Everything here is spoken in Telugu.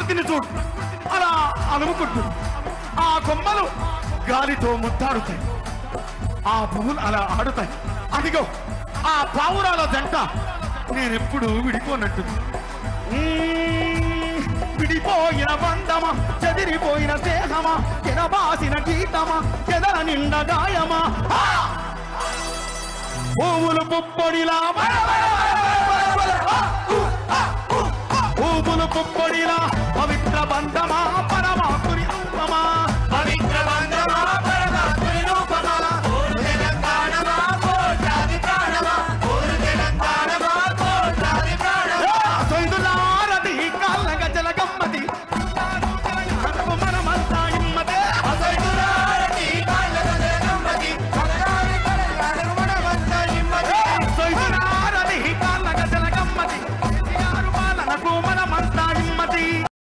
ప్రకృతిని చూడు, అలా అలుముకుంటు ఆ కొమ్మలు గాలితో ముద్దాడుతాయి, ఆ పువ్వులు అలా ఆడుతాయి. అదిగో ఆ పావురాల జంట నేనెప్పుడు విడిపోనట్టుంది. విడిపోయిన బంధమా, చెదిరిపోయిన స్నేహమా, ఎనబాసిన గీతమా, ఎదర నిండ గాయమా, పువ్వులు పుప్పొడిలా పువ్వులు పుప్పొడిలా పవిత్ర బంధమా, పరమా